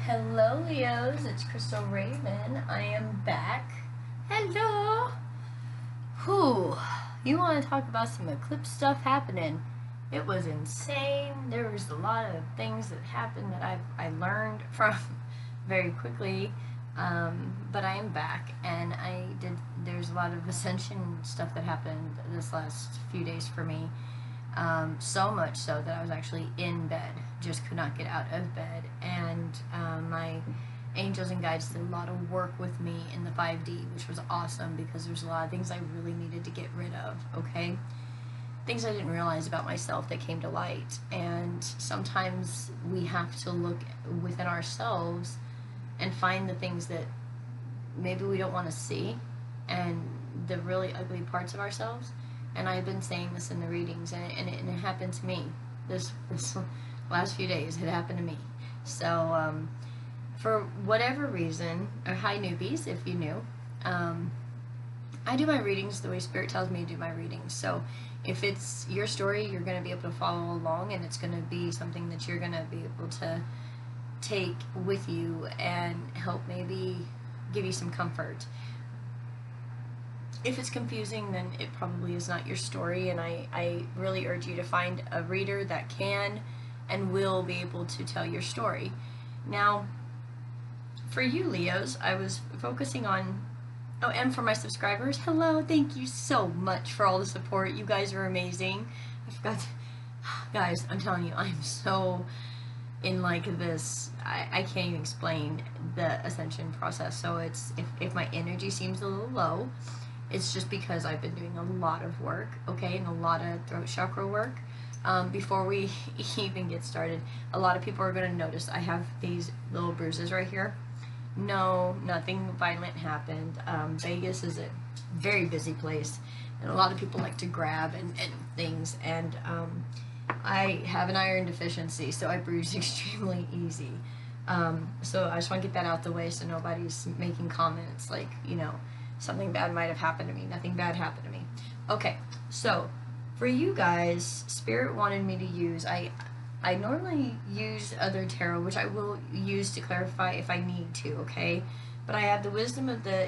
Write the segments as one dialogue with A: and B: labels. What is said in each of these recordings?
A: Hello, Leos. It's Crystal Raven. I am back. Hello. Whew. You want to talk about some eclipse stuff happening? It was insane. There was a lot of things that happened that I learned from very quickly. But I am back, and there's a lot of ascension stuff that happened this last few days for me. So much so that I was actually in bed, just could not get out of bed. And my angels and guides did a lot of work with me in the 5D, which was awesome because there's a lot of things I really needed to get rid of, okay? Things I didn't realize about myself that came to light. And sometimes we have to look within ourselves and find the things that maybe we don't want to see and the really ugly parts of ourselves. And I've been saying this in the readings, and it happened to me this last few days. It happened to me. So for whatever reason, or hi newbies, if you knew, I do my readings the way Spirit tells me to do my readings. So if it's your story, you're going to be able to follow along, and it's going to be something that you're going to be able to take with you and help maybe give you some comfort. If it's confusing, then it probably is not your story, and I really urge you to find a reader that can and will be able to tell your story. Now, for you Leos, I was focusing on, oh, and for my subscribers, hello, thank you so much for all the support. You guys are amazing. I forgot to, guys, I'm telling you, I'm so in like this, I can't even explain the ascension process. So it's, if my energy seems a little low, it's just because I've been doing a lot of work, okay, and a lot of throat chakra work. Before we even get started, a lot of people are going to notice I have these little bruises right here. No, nothing violent happened. Vegas is a very busy place, and a lot of people like to grab and things, and I have an iron deficiency, so I bruise extremely easy. So I just want to get that out the way so nobody's making comments like, you know, something bad might have happened to me. Nothing bad happened to me. Okay, so for you guys, Spirit wanted me to use, I normally use other tarot, which I will use to clarify if I need to, okay? But I have the Wisdom of the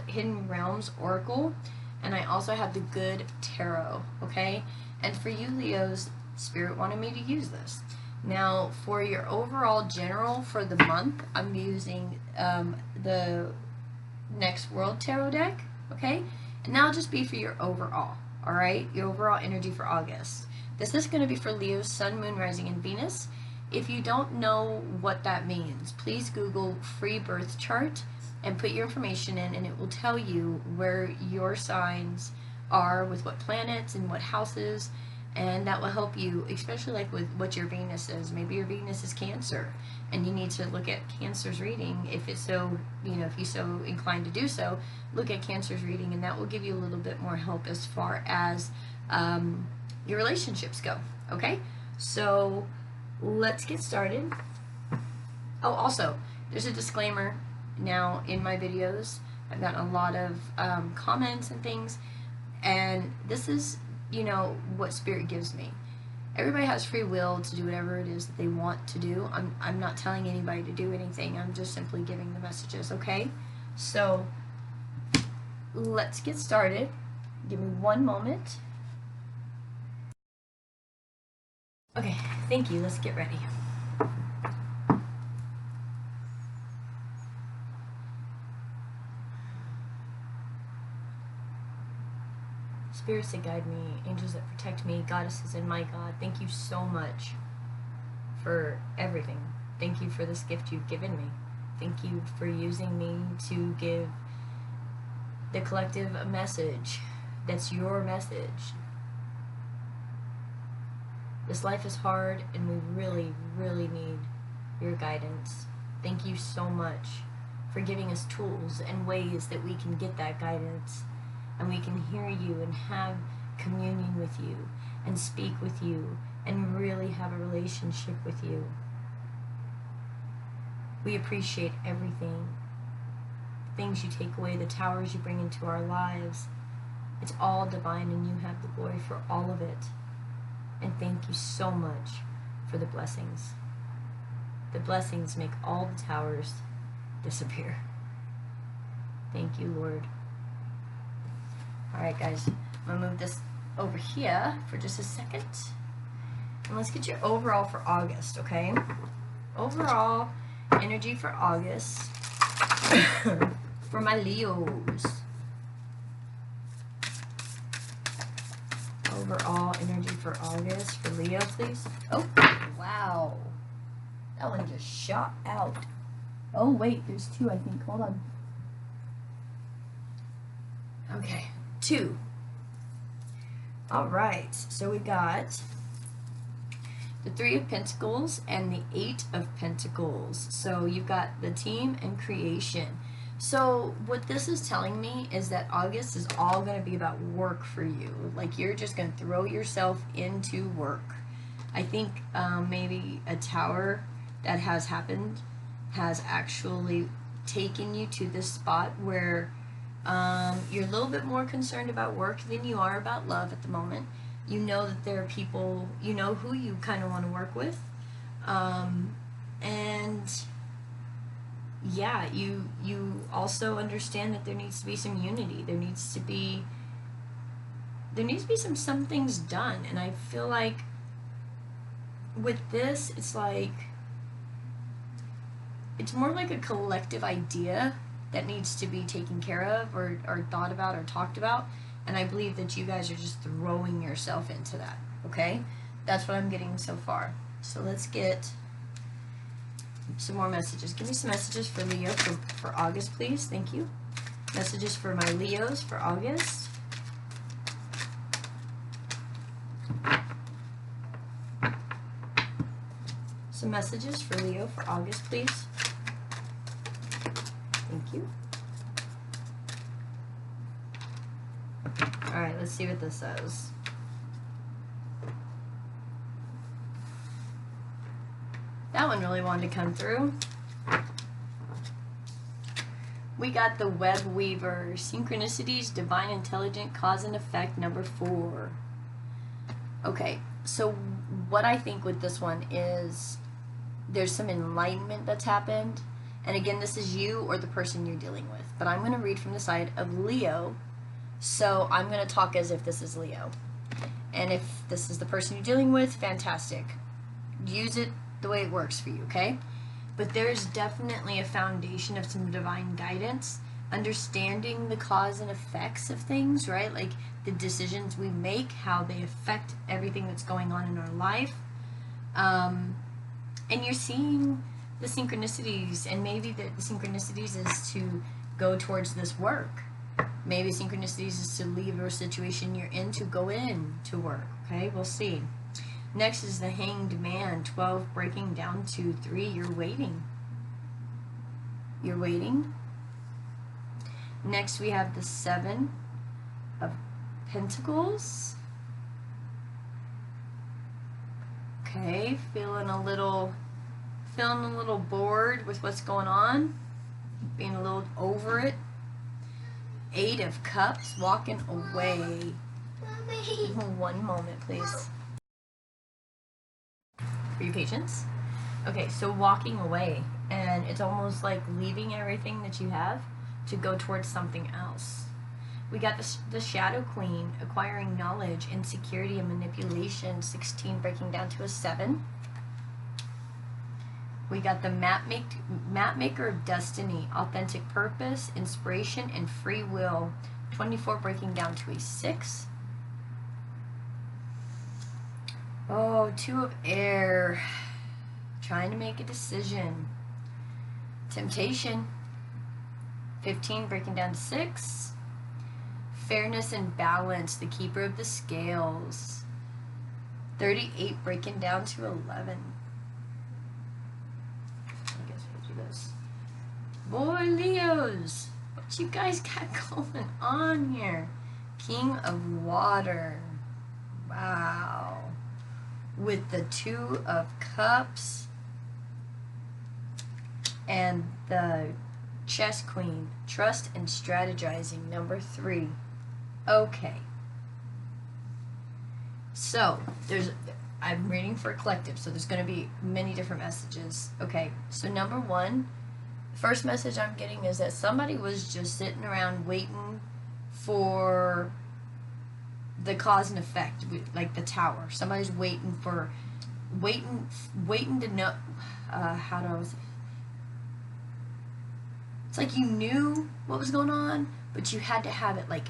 A: Hidden Realms Oracle, and I also have the Good Tarot, okay? And for you Leos, Spirit wanted me to use this. Now, for your overall general for the month, I'm using the Next World Tarot deck, okay? And that'll just be for your overall, alright? Your overall energy for August. This is going to be for Leo's Sun, Moon, Rising, and Venus. If you don't know what that means, please Google free birth chart and put your information in, and it will tell you where your signs are with what planets and what houses, and that will help you, especially like with what your Venus is. Maybe your Venus is Cancer, and you need to look at Cancer's reading. If it's so, you know, if you're so inclined to do so, look at Cancer's reading, and that will give you a little bit more help as far as your relationships go. Okay, so let's get started. Oh, also, there's a disclaimer now in my videos. I've gotten a lot of comments and things, and this is, you know, what Spirit gives me. Everybody has free will to do whatever it is that they want to do. I'm not telling anybody to do anything. I'm just simply giving the messages, okay? So let's get started. Give me one moment. Okay, thank you. Let's get ready. Spirits that guide me, angels that protect me, goddesses and my God, thank you so much for everything. Thank you for this gift you've given me. Thank you for using me to give the collective a message that's your message. This life is hard, and we really, really need your guidance. Thank you so much for giving us tools and ways that we can get that guidance, and we can hear you and have communion with you and speak with you and really have a relationship with you. We appreciate everything. The things you take away, the towers you bring into our lives. It's all divine, and you have the glory for all of it. And thank you so much for the blessings. The blessings make all the towers disappear. Thank you, Lord. Alright, guys. I'm going to move this over here for just a second. And let's get your overall for August, okay? Overall energy for August for my Leos. Overall energy for August for Leo, please. Oh, wow. That one just shot out. Oh, wait, there's two, I think. Hold on. Okay, 2. All right, so we got the 3 of Pentacles and the 8 of Pentacles. So you've got the team and creation. So what this is telling me is that August is all going to be about work for you. Like you're just going to throw yourself into work. I think maybe a tower that has happened has actually taken you to this spot where you're a little bit more concerned about work than you are about love at the moment. You know that there are people, you know who you kind of want to work with. And yeah, you also understand that there needs to be some unity. There needs to be some things done. And I feel like with this, it's like, it's more like a collective idea that needs to be taken care of or thought about or talked about. And I believe that you guys are just throwing yourself into that, okay? That's what I'm getting so far. So let's get some more messages. Give me some messages for Leo for August, please. Thank you. Messages for my Leos for August. Some messages for Leo for August, please. Thank you. Alright, let's see what this says. That one really wanted to come through. We got the Web Weaver. Synchronicities, Divine Intelligent, Cause and Effect, number 4. Okay, so what I think with this one is there's some enlightenment that's happened. And again, this is you or the person you're dealing with. But I'm going to read from the side of Leo. So I'm going to talk as if this is Leo. And if this is the person you're dealing with, fantastic. Use it the way it works for you, okay? But there's definitely a foundation of some divine guidance. Understanding the cause and effects of things, right? Like the decisions we make, how they affect everything that's going on in our life. And you're seeing the synchronicities, and maybe the synchronicities is to go towards this work. Maybe synchronicities is to leave a situation you're in to go in to work, okay? We'll see. Next is the Hanged Man, 12 breaking down to 3. You're waiting. You're waiting. Next we have the 7 of Pentacles. Okay, feeling a little bored with what's going on, being a little over it. 8 of Cups, walking away. One moment, please. For your patience. Okay, so walking away, and it's almost like leaving everything that you have to go towards something else. We got the Shadow Queen, acquiring knowledge, insecurity, and manipulation, 16 breaking down to a 7. We got the Mapmaker of Destiny, authentic purpose, inspiration, and free will, 24 breaking down to a 6. Oh, 2 of Air, trying to make a decision. Temptation, 15 breaking down to 6. Fairness and balance, the Keeper of the Scales, 38 breaking down to 11. I guess we'll do this. Boy, Leos, what you guys got going on here? King of Water. Wow. With the 2 of Cups and the Chess Queen, trust and strategizing, number 3. Okay. So, I'm reading for a collective, so there's going to be many different messages. Okay, so number one, first message I'm getting is that somebody was just sitting around waiting for the cause and effect, like the tower. Somebody's waiting to know. How do I say? It's like you knew what was going on, but you had to have it like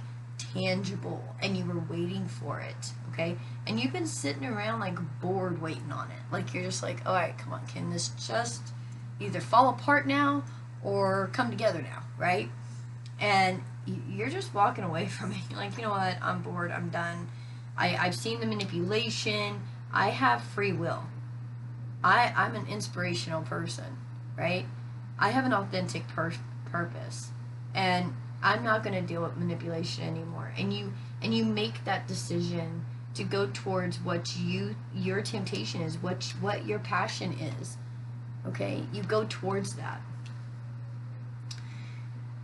A: tangible, and you were waiting for it. Okay, and you've been sitting around like bored waiting on it. Like you're just like, all right, come on, can this just either fall apart now or come together now, right? And you're just walking away from it. You're like, you know what? I'm bored. I'm done. I've seen the manipulation. I have free will. I'm an inspirational person, right? I have an authentic purpose, and I'm not going to deal with manipulation anymore. And you make that decision to go towards what your temptation is, what your passion is. Okay, you go towards that.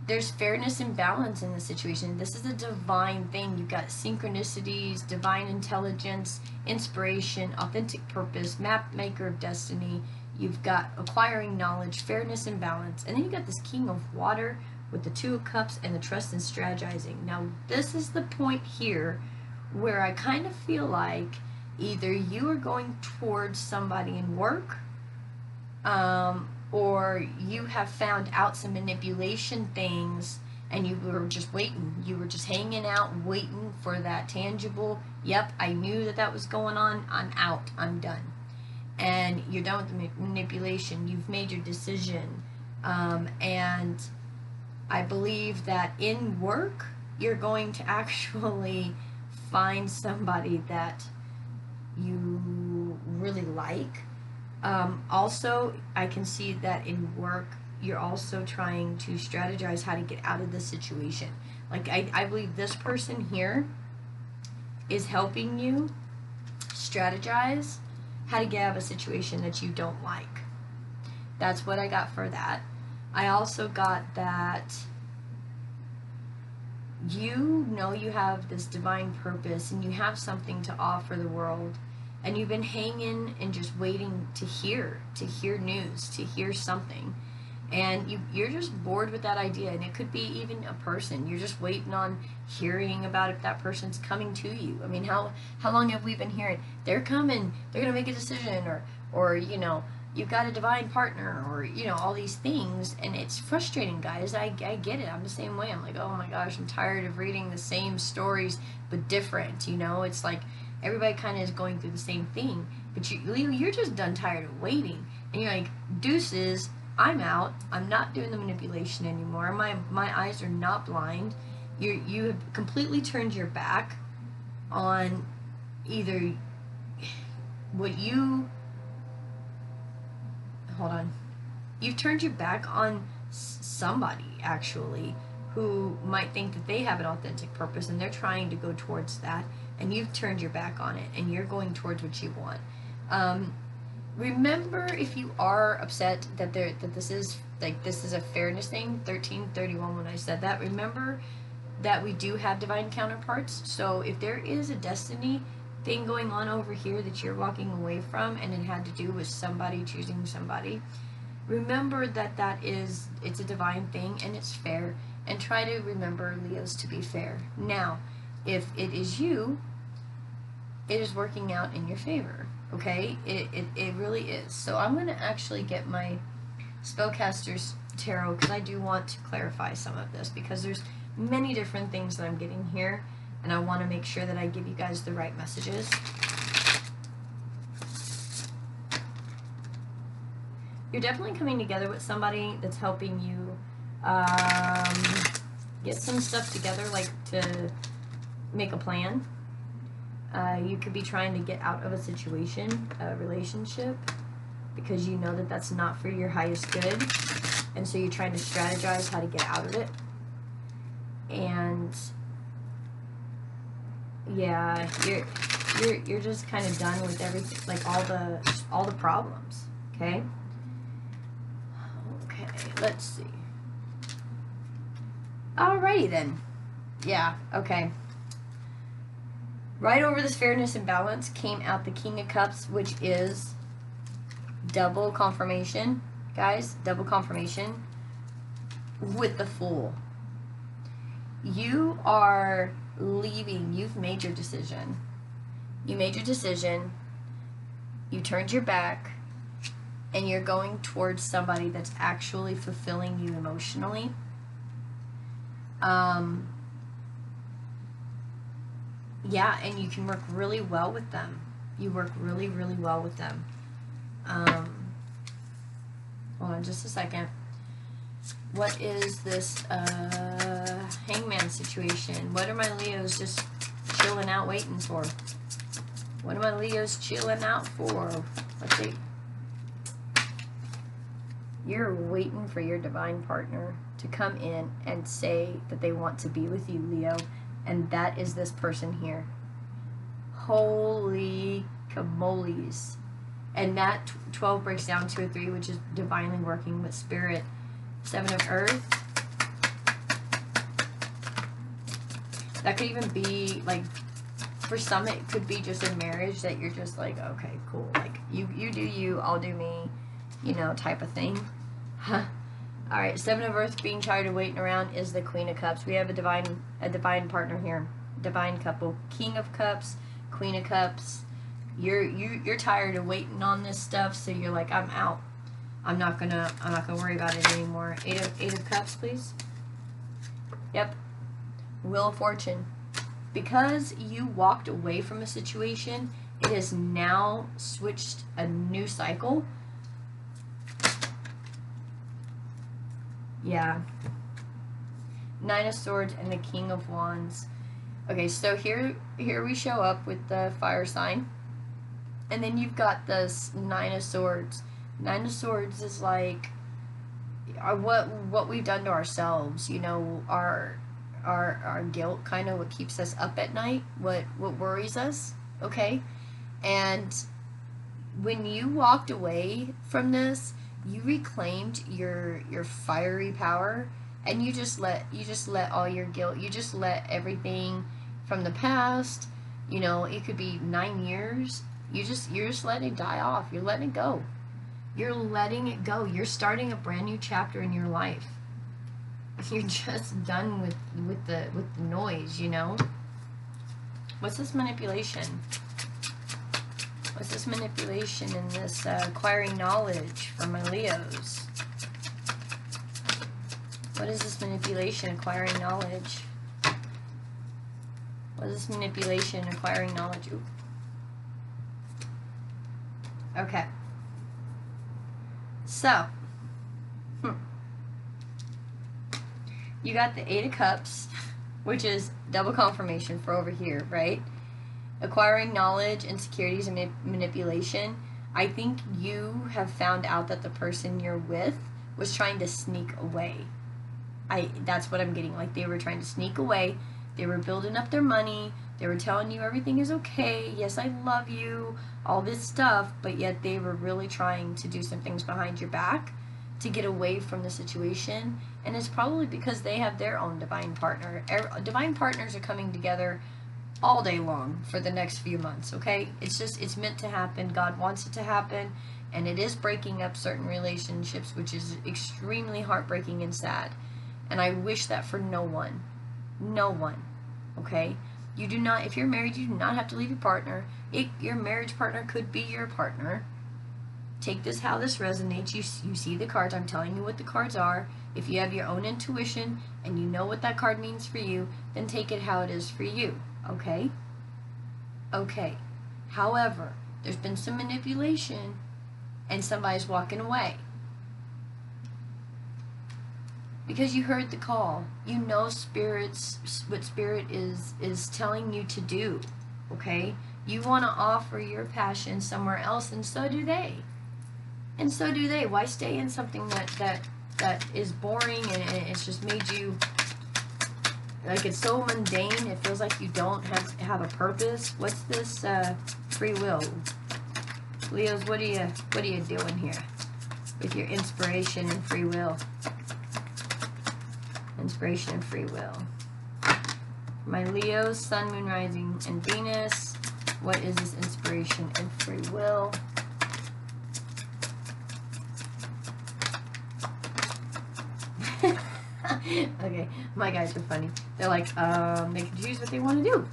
A: There's fairness and balance in the situation. This is a divine thing. You've got synchronicities, divine intelligence, inspiration, authentic purpose, map maker of destiny. You've got acquiring knowledge, fairness and balance. And then you've got this King of Water with the Two of Cups and the trust and strategizing. Now, this is the point here where I kind of feel like either you are going towards somebody in work, or you have found out some manipulation things and you were just waiting. You were just hanging out, waiting for that tangible, yep, I knew that was going on, I'm out, I'm done. And you're done with the manipulation. You've made your decision. And I believe that in work, you're going to actually find somebody that you really like. Also, I can see that in work, you're also trying to strategize how to get out of this situation. Like, I believe this person here is helping you strategize how to get out of a situation that you don't like. That's what I got for that. I also got that you know you have this divine purpose and you have something to offer the world. And you've been hanging and just waiting to hear news, to hear something. And you're just bored with that idea. And it could be even a person. You're just waiting on hearing about if that person's coming to you. I mean, how long have we been hearing, they're coming, they're going to make a decision, or you know, you've got a divine partner, or, you know, all these things. And it's frustrating, guys. I get it. I'm the same way. I'm like, oh my gosh, I'm tired of reading the same stories, but different, you know? It's like, everybody kind of is going through the same thing, but you're just done tired of waiting, and you're like, deuces, I'm out. I'm not doing the manipulation anymore. My eyes are not blind. You have completely turned your back on either what you hold on. You've turned your back on somebody actually who might think that they have an authentic purpose and they're trying to go towards that. And you've turned your back on it, and you're going towards what you want. Remember, if you are upset that this is a fairness thing, 1331. When I said that, remember that we do have divine counterparts. So if there is a destiny thing going on over here that you're walking away from, and it had to do with somebody choosing somebody, remember that it's a divine thing and it's fair. And try to remember, Leos, to be fair. Now, if it is you, it is working out in your favor, okay? It really is. So I'm going to actually get my Spellcaster's Tarot, because I do want to clarify some of this, because there's many different things that I'm getting here, and I want to make sure that I give you guys the right messages. You're definitely coming together with somebody that's helping you get some stuff together, like to make a plan. You could be trying to get out of a situation, a relationship, because you know that that's not for your highest good, and so you're trying to strategize how to get out of it. And yeah, you're just kind of done with everything, like all the problems. Okay. Okay. Let's see. Alrighty then. Yeah. Okay. Right over this fairness and balance came out the King of Cups, which is double confirmation, guys. Double confirmation with the Fool. You are leaving. You've made your decision. You made your decision. You turned your back. And you're going towards somebody that's actually fulfilling you emotionally. Yeah, and you can work really well with them. You work really, really well with them. Hold on just a second. What is this hangman situation? What are my Leos just chilling out waiting for? What are my Leos chilling out for? Let's see. You're waiting for your divine partner to come in and say that they want to be with you, Leo. And that is this person here. Holy camoles. And that 12 breaks down to a 3, which is divinely working with spirit. 7 of Earth. That could even be, like, for some it could be just a marriage that you're just like, okay, cool. Like, you do you, I'll do me, you know, type of thing. Alright, 7 of Earth being tired of waiting around is the Queen of Cups. We have a divine partner here. Divine couple. King of Cups, Queen of Cups. You're tired of waiting on this stuff, so you're like, I'm out. I'm not gonna worry about it anymore. 8 of Cups, please. Yep. Wheel of Fortune. Because you walked away from a situation, it has now switched a new cycle. Yeah. 9 of Swords and the King of Wands. Okay, so here we show up with the fire sign. And then you've got this 9 of Swords. 9 of Swords is like what we've done to ourselves, you know, our guilt, kind of what keeps us up at night, what worries us, okay? And when you walked away from this, you reclaimed your fiery power, and you just let all your guilt, you just let everything from the past, you know, it could be 9 years, you're just letting it die off. You're letting it go. You're letting it go. You're starting a brand new chapter in your life. You're just done with the noise, you know. What's this manipulation? What's this manipulation in this acquiring knowledge for my Leos? What is this manipulation, acquiring knowledge? What is this manipulation, acquiring knowledge? Ooh. Okay. So, you got the 8 of Cups, which is double confirmation for over here, right? Acquiring knowledge, insecurities, and manipulation. I think you have found out that the person you're with was trying to sneak away. That's what I'm getting. Like, they were trying to sneak away. They were building up their money. They were telling you everything is okay. Yes, I love you. All this stuff. But yet they were really trying to do some things behind your back to get away from the situation. And it's probably because they have their own divine partner. Divine partners are coming together all day long for the next few months, okay? It's meant to happen. God wants it to happen. And it is breaking up certain relationships, which is extremely heartbreaking and sad. And I wish that for no one. No one. Okay? You do not, if you're married, you do not have to leave your partner. Your marriage partner could be your partner. Take this how this resonates. You see the cards. I'm telling you what the cards are. If you have your own intuition and you know what that card means for you, then take it how it is for you. Okay? Okay. However, there's been some manipulation and somebody's walking away. Because you heard the call. You know what Spirit is telling you to do. Okay? You want to offer your passion somewhere else, and so do they. And so do they. Why stay in something that is boring and it's just made you, like, it's so mundane, it feels like you don't have a purpose? What's this free will? Leos, what are you doing here with your inspiration and free will? Inspiration and free will. My Leos, Sun, Moon, Rising, and Venus. What is this inspiration and free will? Okay, my guys are funny. They're like, they can choose what they want to do.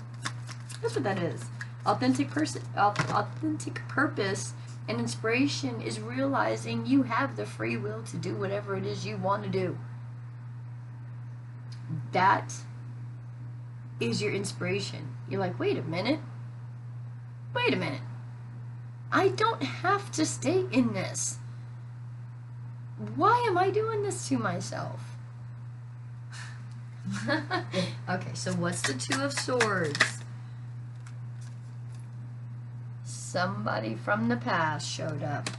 A: That's what that is. Authentic purpose and inspiration is realizing you have the free will to do whatever it is you want to do. That is your inspiration. You're like, wait a minute. Wait a minute. I don't have to stay in this. Why am I doing this to myself? Okay, so what's the Two of Swords? Somebody from the past showed up.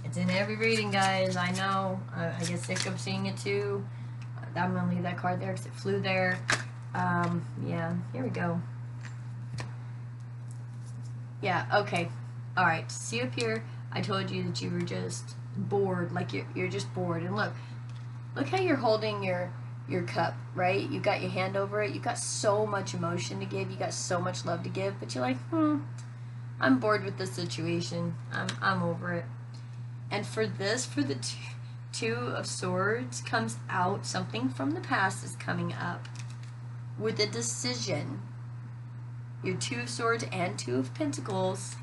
A: It's in every reading, guys. I know. I get sick of seeing it too. I'm going to leave that card there because it flew there. Yeah, here we go. Yeah, okay. Alright, see up here, I told you that you were just bored. Like, you're just bored. And look how you're holding your cup, right? You got your hand over it. You got so much emotion to give. You got so much love to give. But you're like, I'm bored with this situation. I'm over it. And for this, for the Two of Swords comes out, something from the past is coming up with a decision. Your Two of Swords and Two of Pentacles,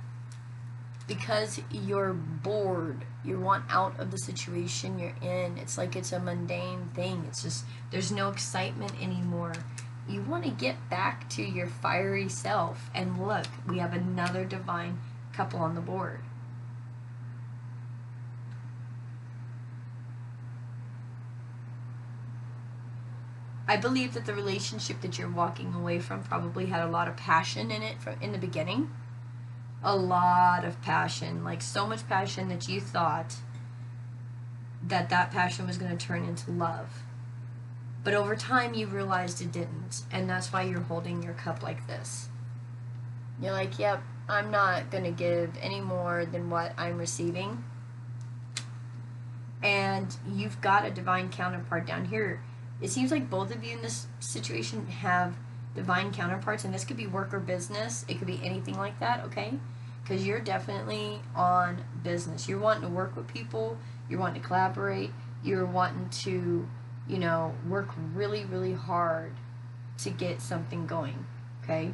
A: because you're bored. You want out of the situation you're in. It's like it's a mundane thing. It's just, there's no excitement anymore. You want to get back to your fiery self. And look, we have another divine couple on the board. I believe that the relationship that you're walking away from probably had a lot of passion in it in the beginning. A lot of passion, like so much passion that you thought that passion was going to turn into love. But over time you realized it didn't, and that's why you're holding your cup like this. You're like, yep, I'm not going to give any more than what I'm receiving. And you've got a divine counterpart down here. It seems like both of you in this situation have divine counterparts, and this could be work or business. It could be anything like that, okay? Because you're definitely on business. You're wanting to work with people. You're wanting to collaborate. You're wanting to, you know, work really, really hard to get something going, okay?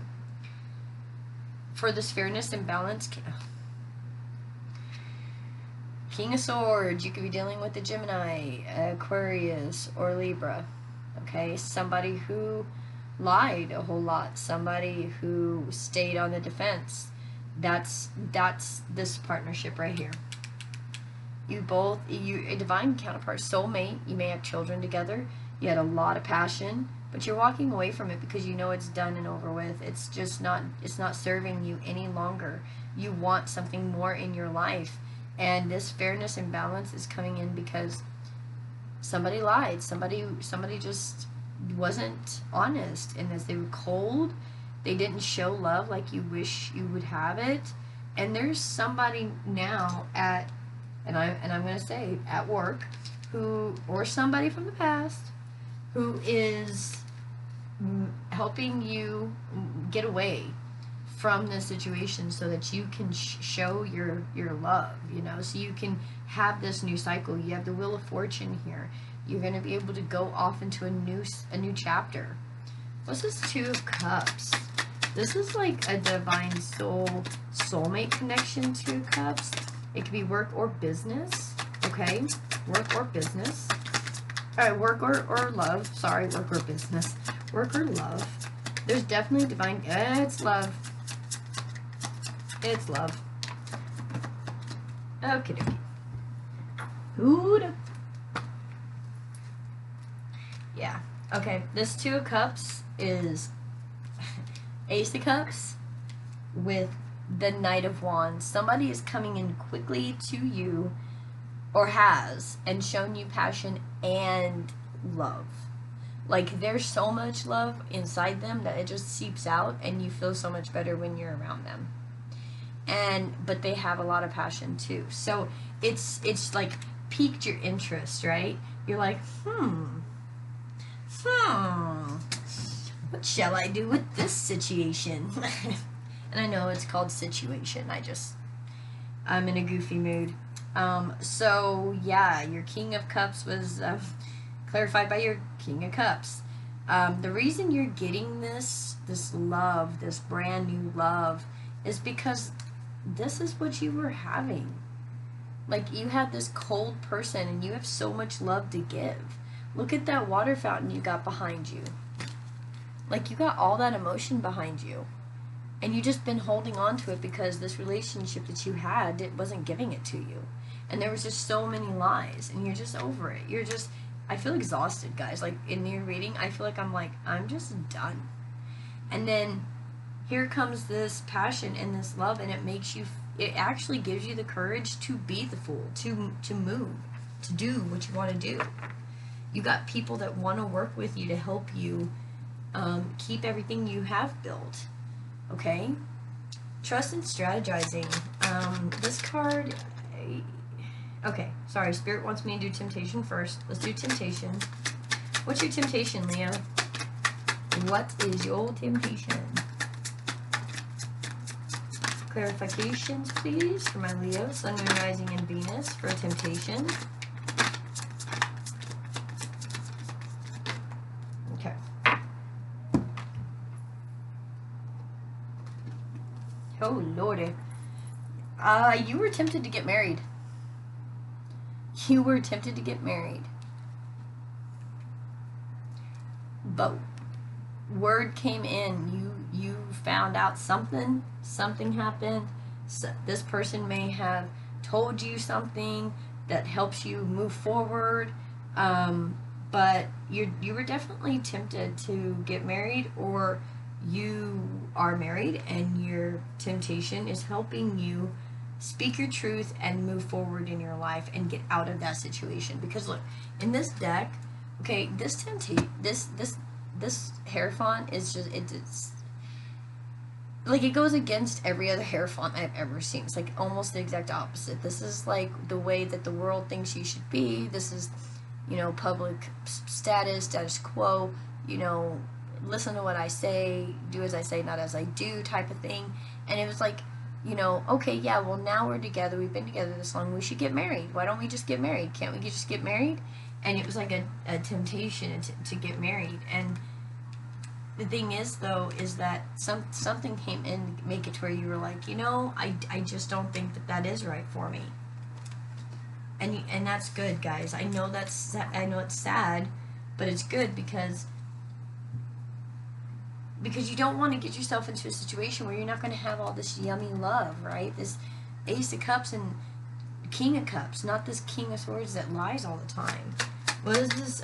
A: For this fairness and balance, King of Swords, you could be dealing with a Gemini, Aquarius, or Libra. Okay, somebody who lied a whole lot, somebody who stayed on the defense. That's this partnership right here. You both, a divine counterpart, soulmate. You may have children together. You had a lot of passion, but you're walking away from it because you know it's done and over with. It's just not. It's not serving you any longer. You want something more in your life. And this fairness and balance is coming in because somebody lied. Somebody just wasn't honest in this. They were cold. They didn't show love like you wish you would have it. And there's somebody now at, and I'm going to say at work, who, or somebody from the past, who is helping you get away from the situation so that you can show your love, you know, so you can have this new cycle. You have the Wheel of Fortune here. You're going to be able to go off into a new chapter. What's this Two of Cups? This is like a divine soulmate connection. Two Cups. It could be work or business. Okay, work or business. All right, work or love. Sorry, work or business. Work or love. There's definitely divine. It's love. It's love. Okay, dokie. Hood. Yeah. Okay. This Two of Cups is Ace of Cups with the Knight of Wands. Somebody is coming in quickly to you, or has, and shown you passion and love. Like, there's so much love inside them that it just seeps out, and you feel so much better when you're around them. But they have a lot of passion too. So it's like piqued your interest, right? You're like, What shall I do with this situation? And I know it's called situation. I'm in a goofy mood. So yeah, your King of Cups was clarified by your King of Cups. The reason you're getting this love, this brand new love, is because this is what you were having. Like, you had this cold person and you have so much love to give. Look at that water fountain you got behind you. Like, you got all that emotion behind you. And you just been holding on to it because this relationship that you had, it wasn't giving it to you. And there was just so many lies, and you're just over it. I feel exhausted, guys. Like, in your reading, I feel like I'm just done. And then here comes this passion and this love, and it actually gives you the courage to be the fool, to move, to do what you want to do. You got people that want to work with you to help you keep everything you have built. Okay? Trust and strategizing. This card... Okay, sorry, Spirit wants me to do temptation first. Let's do temptation. What's your temptation, Leo? What is your temptation? Clarifications, please, for my Leo, Sun, Moon, Rising, and Venus for temptation. Okay. Oh, Lordy. You were tempted to get married. You were tempted to get married. But word came in. You found out something happened. So this person may have told you something that helps you move forward. But you were definitely tempted to get married, or you are married and your temptation is helping you speak your truth and move forward in your life and get out of that situation. Because look, in this deck, okay, this Hierophant is just, it's like, it goes against every other Hierophant I've ever seen. It's like almost the exact opposite. This is like the way that the world thinks you should be. This is, public status quo, listen to what I say, do as I say, not as I do type of thing. And it was like, okay, yeah, well, now we're together, we've been together this long, we should get married. Why don't we just get married? Can't we just get married? And it was like a temptation to get married. And the thing is, though, is that something came in to make it to where you were like, I just don't think that is right for me. And that's good, guys. I know it's sad, but it's good because you don't want to get yourself into a situation where you're not going to have all this yummy love, right? This Ace of Cups and King of Cups, not this King of Swords that lies all the time. What is this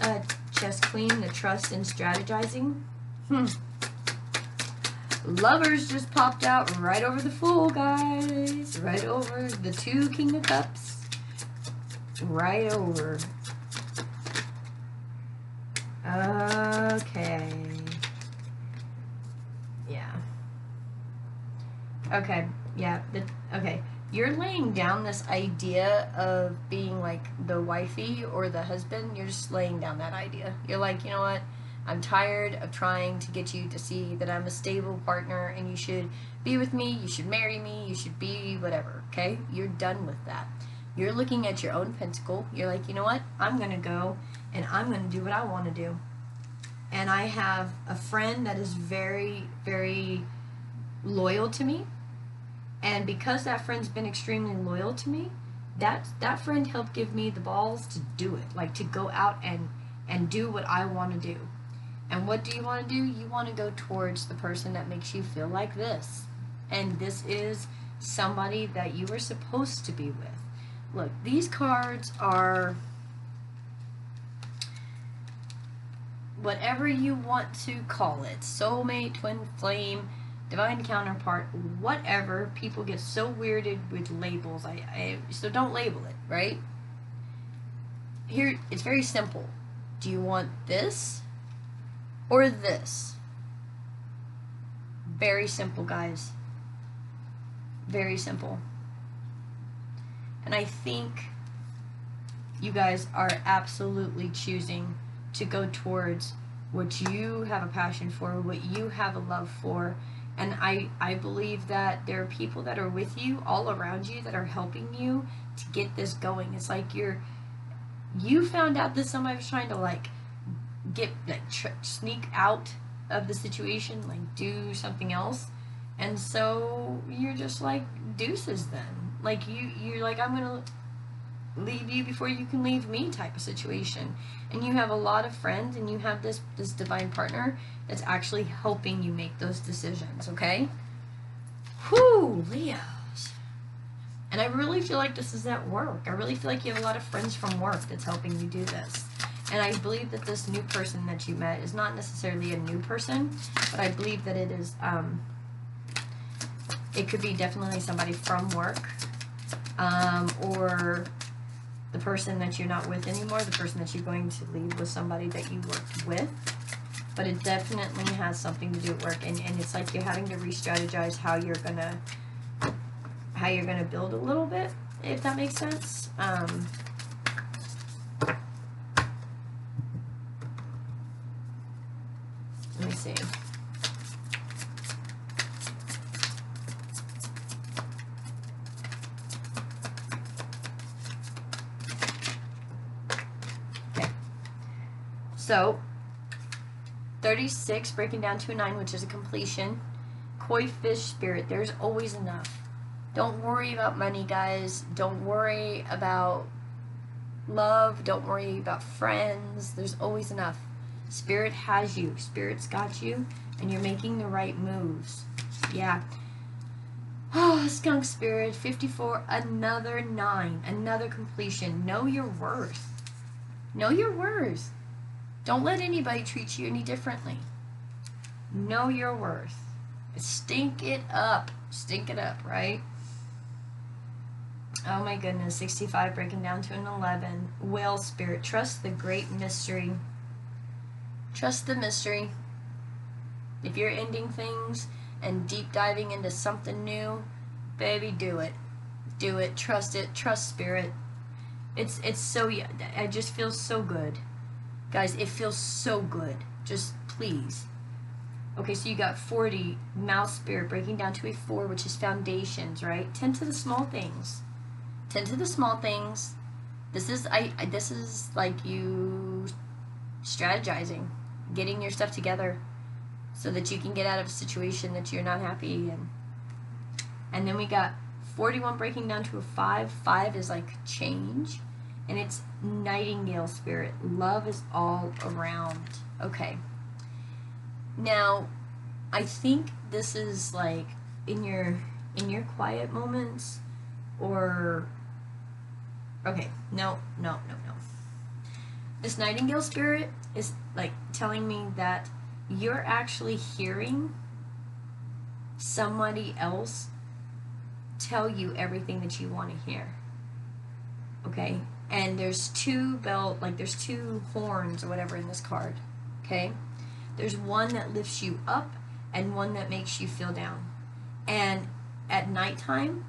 A: Chess Queen, the trust and strategizing? Lovers just popped out right over the Fool, guys. Right over the 2 King of Cups. Right over. Okay. Yeah. Okay. Yeah. Okay. You're laying down this idea of being like the wifey or the husband. You're just laying down that idea. You're like, you know what? I'm tired of trying to get you to see that I'm a stable partner and you should be with me, you should marry me, you should be whatever, okay? You're done with that. You're looking at your own pentacle. You're like, you know what? I'm going to go and I'm going to do what I want to do. And I have a friend that is very, very loyal to me. And because that friend's been extremely loyal to me, that friend helped give me the balls to do it. Like, to go out and do what I want to do. And what do you want to do? You want to go towards the person that makes you feel like this. And this is somebody that you were supposed to be with. Look, these cards are whatever you want to call it. Soulmate, twin flame, divine counterpart, whatever. People get so weirded with labels. So don't label it, right? Here, it's very simple. Do you want this or this? Very simple, guys. Very simple. And I think you guys are absolutely choosing to go towards what you have a passion for, what you have a love for. And I believe that there are people that are with you all around you that are helping you to get this going. It's like you found out that somebody was trying to like sneak out of the situation, like do something else, and so you're just like deuces then. Like you're like, I'm gonna leave you before you can leave me type of situation. And you have a lot of friends, and you have this divine partner that's actually helping you make those decisions. Okay. Whew, Leos. And I really feel like this is at work. I really feel like you have a lot of friends from work that's helping you do this. And I believe that this new person that you met is not necessarily a new person, but I believe that it is, it could be definitely somebody from work, or the person that you're not with anymore, the person that you're going to leave with somebody that you worked with. But it definitely has something to do with work, and it's like you're having to re-strategize how you're gonna build a little bit, if that makes sense. Let me see. Okay. So 36 breaking down to a 9, which is a completion. Koi fish spirit, there's always enough. Don't worry about money, guys. Don't worry about love. Don't worry about friends. There's always enough. Spirit has you. Spirit's got you, and you're making the right moves. Yeah. Oh, skunk spirit, 54, another 9, another completion. Know your worth. Know your worth. Don't let anybody treat you any differently. Know your worth. Stink it up. Stink it up, right? Oh my goodness, 65 breaking down to an 11. Whale spirit, trust the great mystery. Trust the mystery. If you're ending things and deep diving into something new, baby, do it. Do it. Trust it. Trust spirit. It's so, I just feel so good. Guys, it feels so good. Just please. Okay, so you got 40, mouse spirit, breaking down to a 4, which is foundations, right? Tend to the small things. Tend to the small things. This is this is like you strategizing, getting your stuff together so that you can get out of a situation that you're not happy in. And then we got 41 breaking down to a 5. 5 is like change, and it's nightingale spirit. Love is all around. Okay. Now, I think this is like in your quiet moments, or okay, no. This nightingale spirit is like telling me that you're actually hearing somebody else tell you everything that you want to hear. Okay? And there's two there's two horns or whatever in this card. Okay? There's one that lifts you up and one that makes you feel down. And at nighttime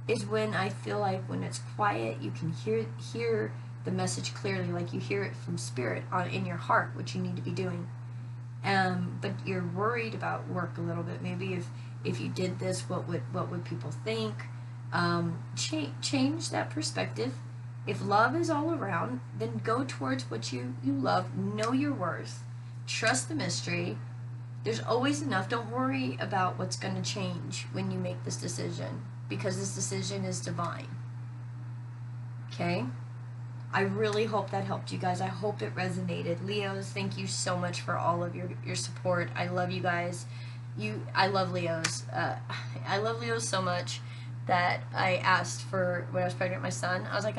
A: is when I feel like when it's quiet, you can hear the message clearly, like you hear it from spirit in your heart, what you need to be doing. But you're worried about work a little bit. Maybe if you did this, what would people think? Change that perspective. If love is all around, then go towards what you love. Know your worth. Trust the mystery. There's always enough. Don't worry about what's going to change when you make this decision, because this decision is divine. Okay? I really hope that helped you guys. I hope it resonated. Leos, thank you so much for all of your support. I love you guys. I love Leos. I love Leos so much that I asked for, when I was pregnant with my son, I was like,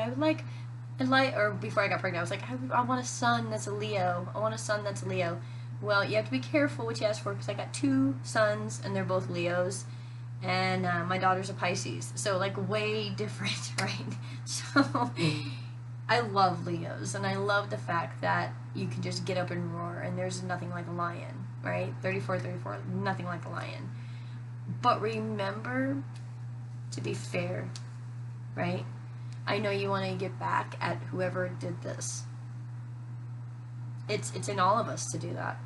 A: or before I got pregnant, I was like, I want a son that's a Leo. I want a son that's a Leo. Well, you have to be careful what you ask for, because I got 2 sons, and they're both Leos. And my daughter's a Pisces. So, like, way different, right? So, I love Leos, and I love the fact that you can just get up and roar, and there's nothing like a lion, right? 34, nothing like a lion. But remember to be fair, right? I know you want to get back at whoever did this. It's in all of us to do that.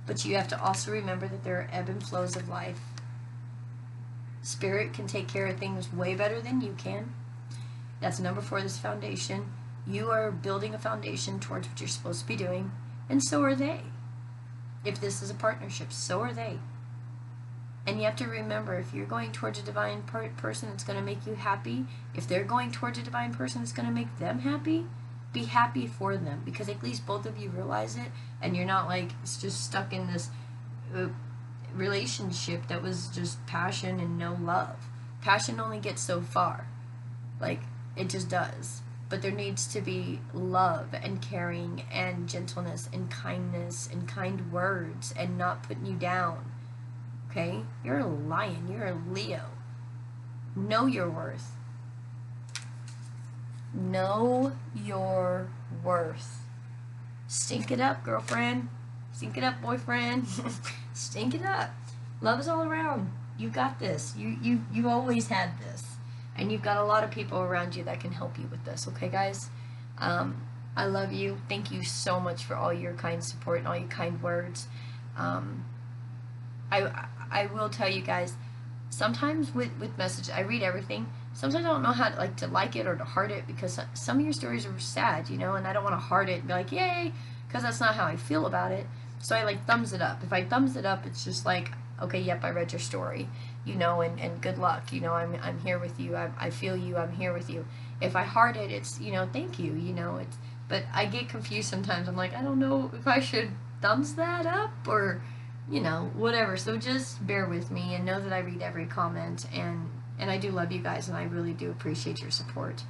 A: But you have to also remember that there are ebb and flows of life. Spirit can take care of things way better than you can. That's number 4, this foundation. You are building a foundation towards what you're supposed to be doing, and so are they. If this is a partnership, so are they. And you have to remember, if you're going towards a divine person that's going to make you happy, if they're going towards a divine person that's going to make them happy, be happy for them, because at least both of you realize it, and you're not like it's just stuck in this relationship that was just passion and no love. Passion only gets so far. Like, it just does. But there needs to be love and caring and gentleness and kindness and kind words and not putting you down. Okay? You're a lion. You're a Leo. Know your worth. Know your worth. Stink it up, girlfriend. Stink it up, boyfriend. Stink it up. Love is all around. You got this. You always had this. And you've got a lot of people around you that can help you with this. Okay, guys? I love you. Thank you so much for all your kind support and all your kind words. I will tell you guys, sometimes with message, I read everything. Sometimes I don't know how to like it or to heart it, because some of your stories are sad, you know, and I don't want to heart it and be like, yay, because that's not how I feel about it. So I like thumbs it up. If I thumbs it up, it's just like, okay, yep, I read your story, you know, and good luck, you know, I'm here with you, I feel you, I'm here with you. If I heart it, it's, you know, thank you, you know, it's, but I get confused sometimes. I'm like, I don't know if I should thumbs that up or, you know, whatever. So just bear with me and know that I read every comment, and I do love you guys, and I really do appreciate your support.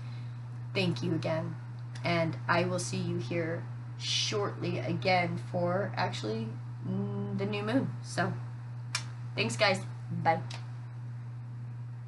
A: Thank you again, and I will see you here shortly again for actually the new moon. So thanks, guys. Bye.